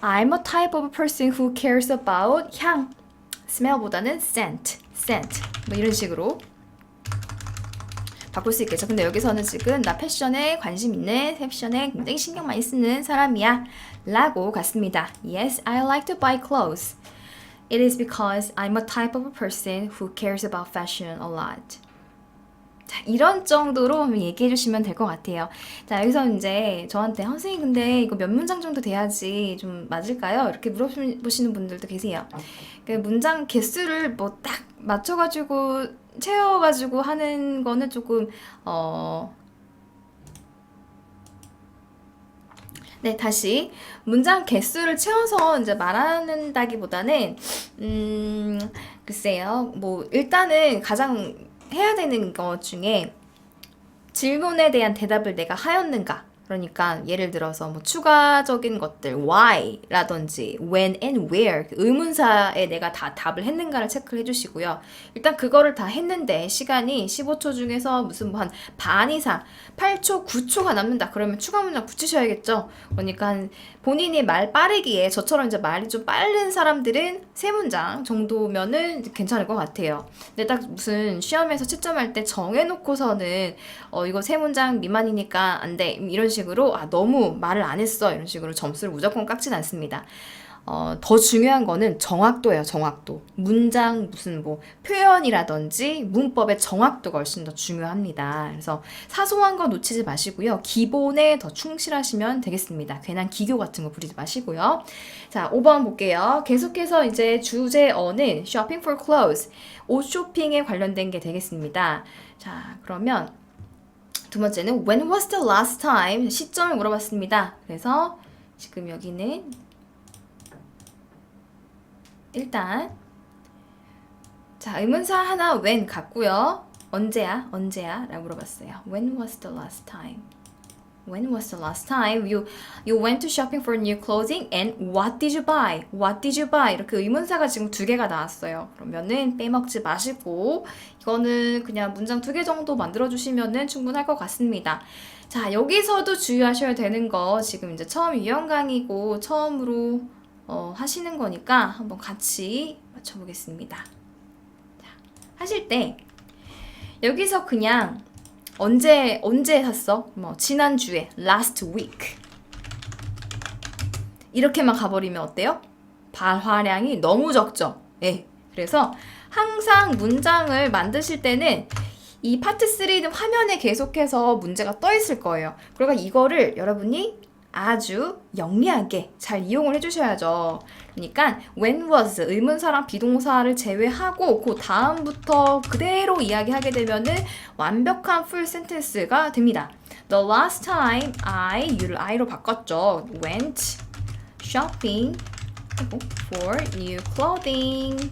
I'm a type of person who cares about 향, smell보다는 scent 뭐 이런 식으로 바꿀 수 있겠죠. 근데 여기서는 지금 나 패션에 관심 있는, 패션에 굉장히 신경 많이 쓰는 사람이야 라고 갔습니다. Yes, I like to buy clothes. It is because I'm a type of a person who cares about fashion a lot. 자, 이런 정도로 얘기해 주시면 될 것 같아요. 자, 여기서 이제 저한테 선생님 근데 이거 몇 문장 정도 돼야지 좀 맞을까요? 이렇게 물어보시는 분들도 계세요. 그 문장 개수를 뭐 딱 맞춰가지고 채워가지고 하는 거는 조금 네, 다시 문장 개수를 채워서 이제 말하는다기보다는 글쎄요. 뭐 일단은 가장 해야 되는 것 중에 질문에 대한 대답을 내가 하였는가? 그러니까 예를 들어서 뭐 추가적인 것들 why라든지 when and where 그 의문사에 내가 다 답을 했는가를 체크를 해주시고요. 일단 그거를 다 했는데 시간이 15초 중에서 무슨 뭐 한 반 이상 8초, 9초가 남는다. 그러면 추가 문장 붙이셔야겠죠. 그러니까 한 본인이 말 빠르기에 저처럼 이제 말이 좀 빠른 사람들은 세 문장 정도면은 괜찮을 것 같아요. 근데 딱 무슨 시험에서 채점할 때 정해놓고서는 이거 세 문장 미만이니까 안 돼. 이런 식으로 너무 말을 안 했어. 이런 식으로 점수를 무조건 깎진 않습니다. 더 중요한 거는 정확도예요, 정확도. 문장, 무슨 뭐, 표현이라든지 문법의 정확도가 훨씬 더 중요합니다. 그래서 사소한 거 놓치지 마시고요. 기본에 더 충실하시면 되겠습니다. 괜한 기교 같은 거 부리지 마시고요. 자, 5번 볼게요. 계속해서 이제 주제어는 shopping for clothes, 옷 쇼핑에 관련된 게 되겠습니다. 자, 그러면 두 번째는 when was the last time? 시점을 물어봤습니다. 그래서 지금 여기는 일단 자 의문사 하나 when 같고요. 언제야? 언제야? 라고 물어봤어요. When was the last time? When was the last time you went to shopping for new clothing and what did you buy? What did you buy? 이렇게 의문사가 지금 두 개가 나왔어요. 그러면은 빼먹지 마시고 이거는 그냥 문장 두 개 정도 만들어 주시면은 충분할 것 같습니다. 자, 여기서도 주의하셔야 되는 거 지금 이제 처음 유형 강의고 처음으로 하시는 거니까 한번 같이 맞춰보겠습니다. 자, 하실 때 여기서 그냥 언제 샀어? 뭐 지난주에 last week 이렇게만 가버리면 어때요? 발화량이 너무 적죠? 예. 그래서 항상 문장을 만드실 때는 이 파트 3는 화면에 계속해서 문제가 떠 있을 거예요. 그러니까 이거를 여러분이 아주 영리하게 잘 이용을 해주셔야죠. 그러니까 when was 의문사랑 비동사를 제외하고 그 다음부터 그대로 이야기하게 되면은 완벽한 full sentence가 됩니다. The last time you를 I로 바꿨죠. went shopping for new clothing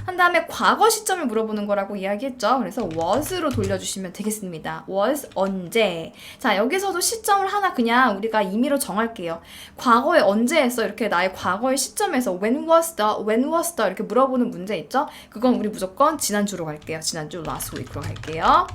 한 다음에 과거 시점을 물어보는 거라고 이야기했죠. 그래서 was로 돌려주시면 되겠습니다. was 언제. 자, 여기서도 시점을 하나 그냥 우리가 임의로 정할게요. 과거에 언제 했어? 이렇게 나의 과거의 시점에서 when was the 이렇게 물어보는 문제 있죠? 그건 우리 무조건 지난주로 갈게요. 지난주 last week로 갈게요.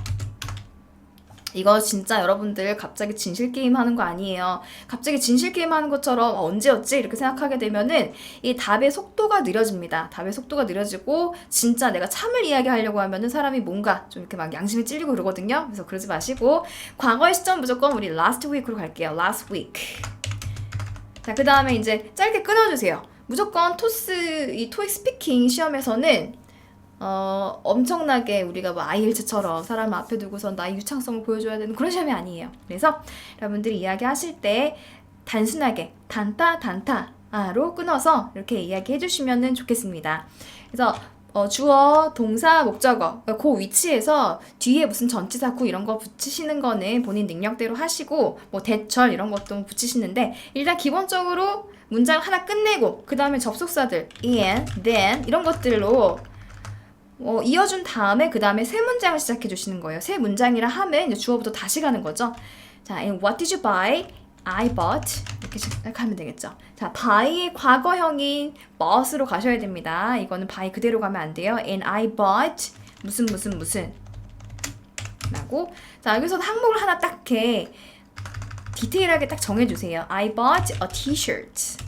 이거 진짜 여러분들 갑자기 진실 게임 하는 거 아니에요. 갑자기 진실 게임 하는 것처럼 언제였지? 이렇게 생각하게 되면은 이 답의 속도가 느려집니다. 답의 속도가 느려지고 진짜 내가 참을 이야기하려고 하면은 사람이 뭔가 좀 이렇게 막 양심이 찔리고 그러거든요. 그래서 그러지 마시고 과거의 시점 무조건 우리 last week으로 갈게요. last week. 자, 그 다음에 이제 짧게 끊어주세요. 무조건 이 토익 스피킹 시험에서는 엄청나게 우리가 뭐 IELTS처럼 사람 앞에 두고선 나의 유창성을 보여줘야 되는 그런 시험이 아니에요. 그래서 여러분들이 이야기하실 때 단순하게 단타로 끊어서 이렇게 이야기해 주시면 좋겠습니다. 그래서 주어, 동사, 목적어 그 위치에서 뒤에 무슨 전치사 구 이런 거 붙이시는 거는 본인 능력대로 하시고 뭐 대절 이런 것도 붙이시는데 일단 기본적으로 문장 하나 끝내고 그 다음에 접속사들 and, then 이런 것들로 이어준 다음에 그 다음에 세 문장을 시작해 주시는 거예요. 세 문장이라 하면 이제 주어부터 다시 가는 거죠. 자, and what did you buy? I bought. 이렇게 시작하면 되겠죠. 자, buy의 과거형인 bought으로 가셔야 됩니다. 이거는 buy 그대로 가면 안 돼요. and I bought 무슨 라고. 자, 여기서 항목을 하나 딱 이렇게 디테일하게 딱 정해주세요. I bought a t-shirt.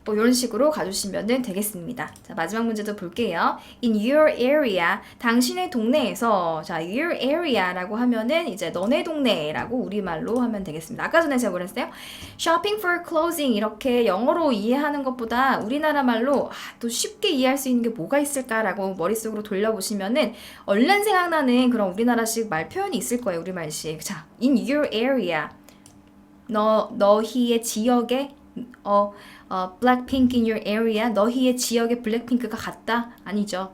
뭐 이런 식으로 가주시면 되겠습니다. 자, 마지막 문제도 볼게요. In your area, 당신의 동네에서 자, your area라고 하면은 이제 너네 동네라고 우리말로 하면 되겠습니다. 아까 전에 제가 그랬어요. Shopping for clothing 이렇게 영어로 이해하는 것보다 우리나라 말로 또 쉽게 이해할 수 있는 게 뭐가 있을까라고 머릿속으로 돌려보시면은 얼른 생각나는 그런 우리나라식 말 표현이 있을 거예요. 우리말식. 자, in your area 너희의 지역에 Blackpink in your area. 너희의 지역에 블랙핑크가 같다? 아니죠.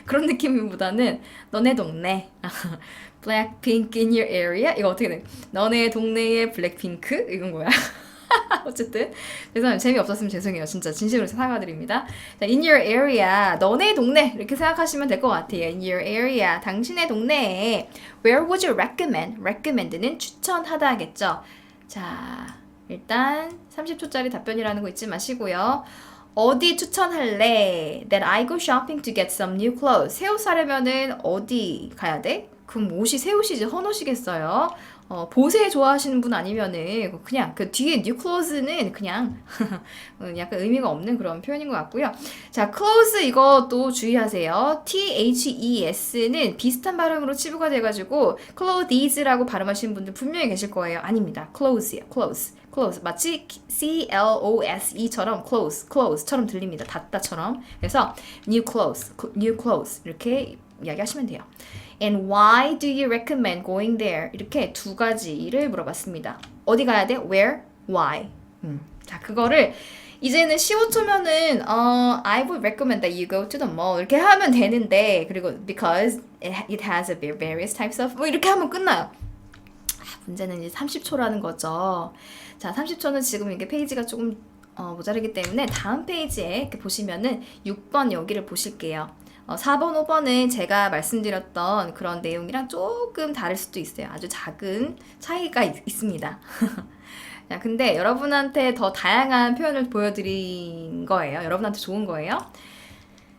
그런 느낌보다는 너네 동네 블랙핑크 in your area 이거 어떻게 돼? 너네 동네에 블랙핑크 이건 거야. 어쨌든 죄송해요. 재미없었으면 죄송해요. 진짜 진심으로 사과드립니다. 자, in your area 너네 동네 이렇게 생각하시면 될 것 같아요. in your area 당신의 동네에 where would you recommend? recommend는 추천하다겠죠. 자, 일단 30초짜리 답변이라는 거 잊지 마시고요. 어디 추천할래? That I go shopping to get some new clothes. 새 옷 사려면은 어디 가야 돼? 그럼 옷이 새 옷이지 헌옷이겠어요? 보세 좋아하시는 분 아니면은 그냥 그 뒤에 new clothes는 그냥 약간 의미가 없는 그런 표현인 것 같고요. 자, clothes 이것도 주의하세요. THES는 비슷한 발음으로 치부가 돼가지고 clothies라고 발음하시는 분들 분명히 계실 거예요. 아닙니다. clothes예요. clothes. close 마치 CLOSE처럼 close처럼 들립니다. 닫다처럼. 그래서 new clothes 이렇게 이야기하시면 돼요. And why do you recommend going there? 이렇게 두 가지를 물어봤습니다. 어디 가야 돼? Where? Why? 자, 그거를 이제는 15초면은 I would recommend that you go to the mall 이렇게 하면 되는데 그리고 because it has a various types of 뭐 이렇게 하면 끝나요. 문제는 이제 30초라는 거죠. 자, 30초는 지금 이게 페이지가 조금 모자르기 때문에 다음 페이지에 이렇게 보시면은 6번 여기를 보실게요. 4번, 5번은 제가 말씀드렸던 그런 내용이랑 조금 다를 수도 있어요. 아주 작은 차이가 있습니다. 자, 근데 여러분한테 더 다양한 표현을 보여드린 거예요. 여러분한테 좋은 거예요.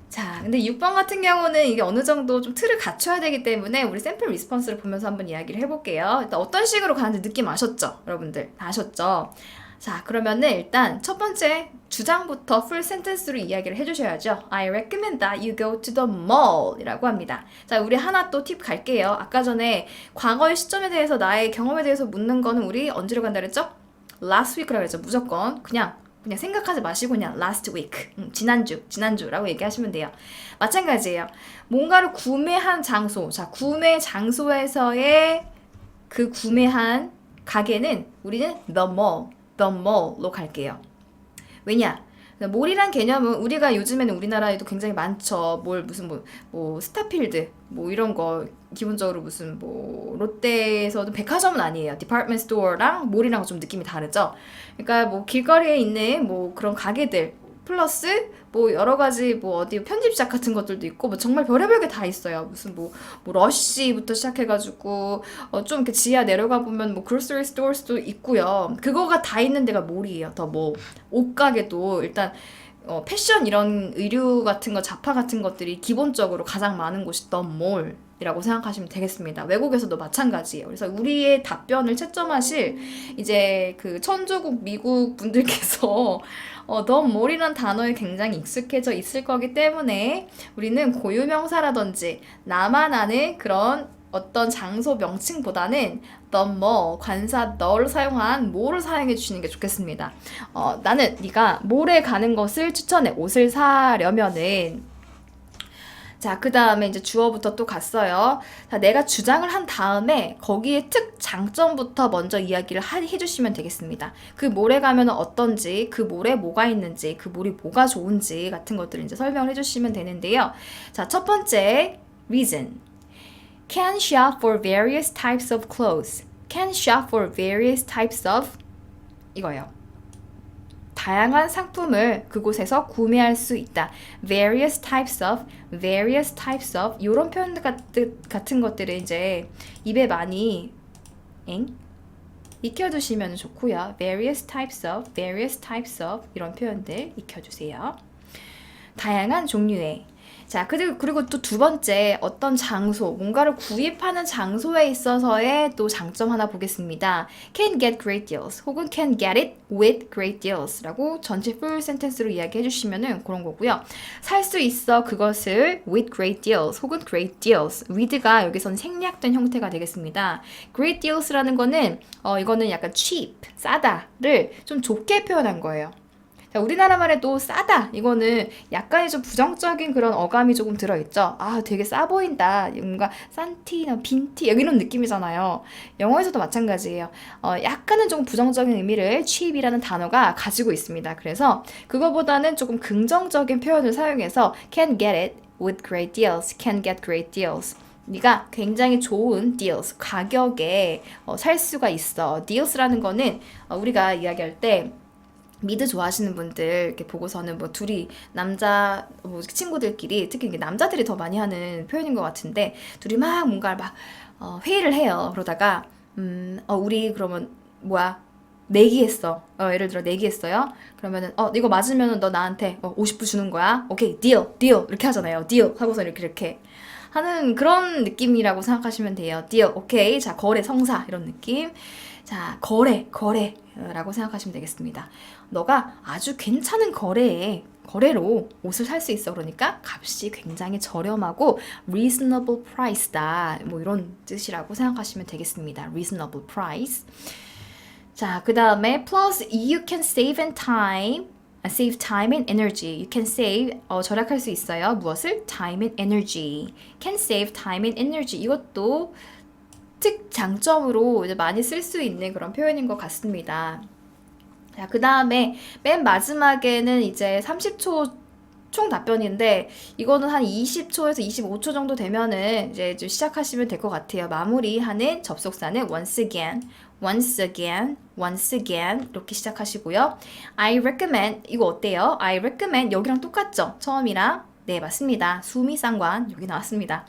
자, 근데 6번 같은 경우는 이게 어느 정도 좀 틀을 갖춰야 되기 때문에 우리 샘플 리스폰스를 보면서 한번 이야기를 해볼게요. 일단 어떤 식으로 가는지 느낌 아셨죠? 여러분들 다 아셨죠? 자, 그러면은 일단 첫 번째 주장부터 풀 센텐스로 이야기를 해주셔야죠. I recommend that you go to the mall 이라고 합니다. 자, 우리 하나 또 팁 갈게요. 아까 전에 과거의 시점에 대해서 나의 경험에 대해서 묻는 거는 우리 언제로 간다 그랬죠? last week라고 그랬죠. 무조건 그냥 생각하지 마시고 그냥 last week, 지난주라고 얘기하시면 돼요. 마찬가지예요. 뭔가를 구매한 장소, 자, 구매 장소에서의 그 구매한 가게는 우리는 the mall로 갈게요. 왜냐? 몰이란 개념은 우리가 요즘에는 우리나라에도 굉장히 많죠. 뭐 스타필드 뭐 이런 거 기본적으로 무슨 뭐 롯데에서도 백화점은 아니에요. 디파트먼트 스토어랑 몰이랑 좀 느낌이 다르죠. 그러니까 뭐 길거리에 있는 뭐 그런 가게들 플러스 뭐 여러 가지 뭐 어디 편집샵 같은 것들도 있고 뭐 정말 별의별 게 다 있어요. 무슨 뭐 러쉬부터 시작해가지고 좀 이렇게 지하 내려가 보면 뭐 grocery stores도 있고요. 그거가 다 있는 데가 몰이에요. 더 뭐 옷가게도 일단 패션 이런 의류 같은 거 잡화 같은 것들이 기본적으로 가장 많은 곳이 the mall이라고 생각하시면 되겠습니다. 외국에서도 마찬가지예요. 그래서 우리의 답변을 채점하실 이제 그 천조국 미국 분들께서 the mall이란 단어에 굉장히 익숙해져 있을 거기 때문에 우리는 고유명사라든지 나만 아는 그런 어떤 장소 명칭보다는 the mall, 관사 the를 사용한 more를 사용해 주시는 게 좋겠습니다. 나는 네가 몰에 가는 것을 추천해. 옷을 사려면은 자, 그 다음에 이제 주어부터 또 갔어요. 자, 내가 주장을 한 다음에 거기에 장점부터 먼저 이야기를 해주시면 되겠습니다. 그 몰에 가면 어떤지, 그 몰에 뭐가 있는지, 그 몰이 뭐가 좋은지 같은 것들을 이제 설명을 해주시면 되는데요. 자, 첫 번째 reason. Can shop for various types of clothes. Can shop for various types of 이거예요. 다양한 상품을 그곳에서 구매할 수 있다. various types of 이런 표현들 같은 것들을 이제 입에 많이 익혀두시면 좋고요. various types of 이런 표현들 익혀주세요. 다양한 종류의 자, 그리고 또 두 번째, 어떤 장소, 뭔가를 구입하는 장소에 있어서의 또 장점 하나 보겠습니다. can get great deals, 혹은 can get it with great deals 라고 전체 full sentence로 이야기해 주시면은 그런 거고요. 살 수 있어 그것을 with great deals, 혹은 great deals. with가 여기서는 생략된 형태가 되겠습니다. great deals라는 거는, 이거는 약간 cheap, 싸다를 좀 좋게 표현한 거예요. 자, 우리나라 말에도 싸다 이거는 약간의 좀 부정적인 그런 어감이 조금 들어있죠. 아, 되게 싸 보인다, 뭔가 산티나 빈티 이런 느낌이잖아요. 영어에서도 마찬가지예요. 약간은 조금 부정적인 의미를 cheap이라는 단어가 가지고 있습니다. 그래서 그거보다는 조금 긍정적인 표현을 사용해서 can get it with great deals, can get great deals. 네가 굉장히 좋은 deals, 가격에 살 수가 있어. deals라는 거는 우리가 이야기할 때 미드 좋아하시는 분들 이렇게 보고서는 뭐 둘이 남자 뭐 친구들끼리 특히 이게 남자들이 더 많이 하는 표현인 것 같은데 둘이 막 뭔가 막 회의를 해요. 그러다가 우리 그러면 뭐야 내기했어. 예를 들어 내기했어요. 그러면은 이거 맞으면은 너 나한테 50불 주는 거야. 오케이 딜 이렇게 하잖아요. 딜 하고서 이렇게 하는 그런 느낌이라고 생각하시면 돼요. 딜 오케이. 자 거래 성사 이런 느낌. 자 거래라고 생각하시면 되겠습니다. 너가 아주 괜찮은 거래로 옷을 살 수 있어. 그러니까 값이 굉장히 저렴하고 reasonable price다. 뭐 이런 뜻이라고 생각하시면 되겠습니다. reasonable price. 자, 그 다음에 plus you can save time and energy. You can save 절약할 수 있어요. 무엇을? time and energy. can save time and energy. 이것도 특장점으로 이제 많이 쓸 수 있는 그런 표현인 것 같습니다. 자, 그 다음에 맨 마지막에는 이제 30초 총 답변인데 이거는 한 20초에서 25초 정도 되면은 이제 좀 시작하시면 될 것 같아요. 마무리하는 접속사는 once again 이렇게 시작하시고요. I recommend 이거 어때요? I recommend 여기랑 똑같죠? 처음이랑 네 맞습니다. 수미상관 여기 나왔습니다.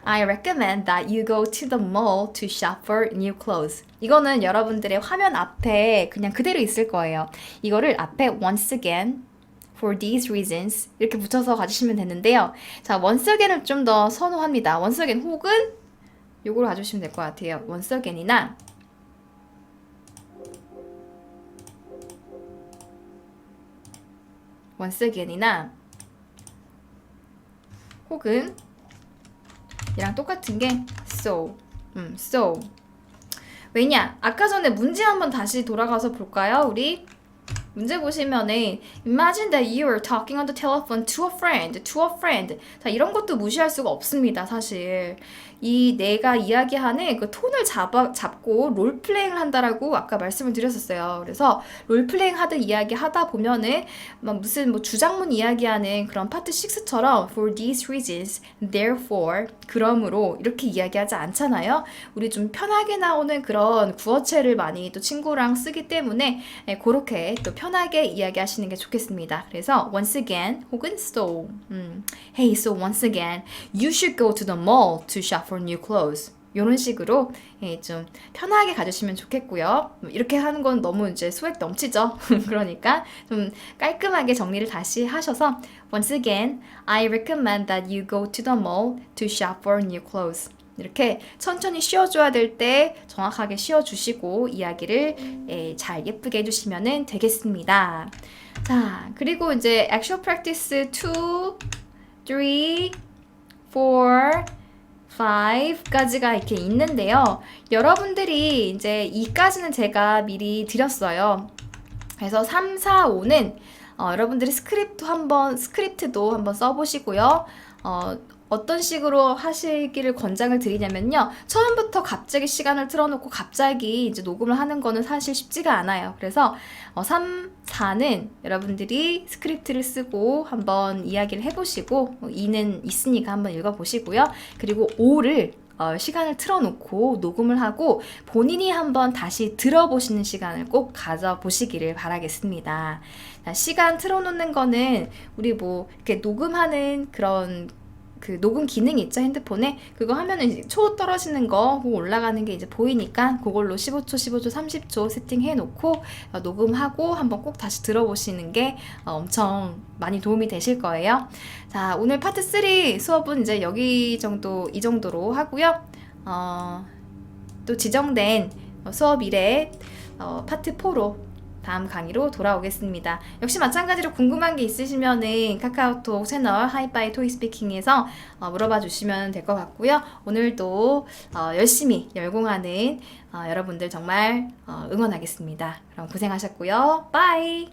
I recommend that you go to the mall to shop for new clothes. 이거는 여러분들의 화면 앞에 그냥 그대로 있을 거예요. 이거를 앞에 once again for these reasons 이렇게 붙여서 가주시면 되는데요. 자, once again을 좀 더 선호합니다. once again 혹은 요걸 가주시면 될 것 같아요. once again이나 혹은 얘랑 똑같은 게 so 왜냐? 아까 전에 문제 한번 다시 돌아가서 볼까요? 우리 문제 보시면은 Imagine that you are talking on the telephone to a friend. 자, 이런 것도 무시할 수가 없습니다, 사실. 이 내가 이야기하는 그 톤을 잡고 롤플레잉을 한다라고 아까 말씀을 드렸었어요. 그래서 롤플레잉 하듯 이야기하다 보면은 막 무슨 뭐 주장문 이야기하는 그런 파트 6처럼 for these reasons, therefore, 그러므로 이렇게 이야기하지 않잖아요. 우리 좀 편하게 나오는 그런 구어체를 많이 또 친구랑 쓰기 때문에 그렇게 또 편하게 이야기하시는 게 좋겠습니다. 그래서 once again 혹은 so. Hey, so once again, you should go to the mall to shop for new clothes. 이런 식으로 좀 편하게 가주시면 좋겠고요. 이렇게 하는 건 너무 이제 소액 넘치죠. 그러니까 좀 깔끔하게 정리를 다시 하셔서 once again, I recommend that you go to the mall to shop for new clothes. 이렇게 천천히 쉬어줘야 될 때 정확하게 쉬어주시고 이야기를 잘 예쁘게 해주시면 되겠습니다. 자, 그리고 이제 actual practice 2, 3, 4, 5까지가 이렇게 있는데요. 여러분들이 이제 2까지는 제가 미리 드렸어요. 그래서 3, 4, 5는 여러분들이 스크립트도 한번 써보시고요. 어떤 식으로 하시기를 권장을 드리냐면요. 처음부터 갑자기 시간을 틀어놓고 갑자기 이제 녹음을 하는 거는 사실 쉽지가 않아요. 그래서 3, 4는 여러분들이 스크립트를 쓰고 한번 이야기를 해보시고 2는 있으니까 한번 읽어보시고요. 그리고 5를 시간을 틀어놓고 녹음을 하고 본인이 한번 다시 들어보시는 시간을 꼭 가져보시기를 바라겠습니다. 자, 시간 틀어놓는 거는 우리 뭐 이렇게 녹음하는 그런 그 녹음 기능이 있죠, 핸드폰에. 그거 하면은 이제 초 떨어지는 거 그거 올라가는 게 이제 보이니까 그걸로 15초, 30초 세팅해 놓고 녹음하고 한번 꼭 다시 들어보시는 게 엄청 많이 도움이 되실 거예요. 자, 오늘 파트 3 수업은 이제 이 정도로 하고요. 또 지정된 수업 일에 파트 4로 다음 강의로 돌아오겠습니다. 역시 마찬가지로 궁금한 게 있으시면은 카카오톡 채널 하이파이 토익스피킹에서 물어봐 주시면 될 것 같고요. 오늘도 열심히 열공하는 여러분들 정말 응원하겠습니다. 그럼 고생하셨고요. 빠이!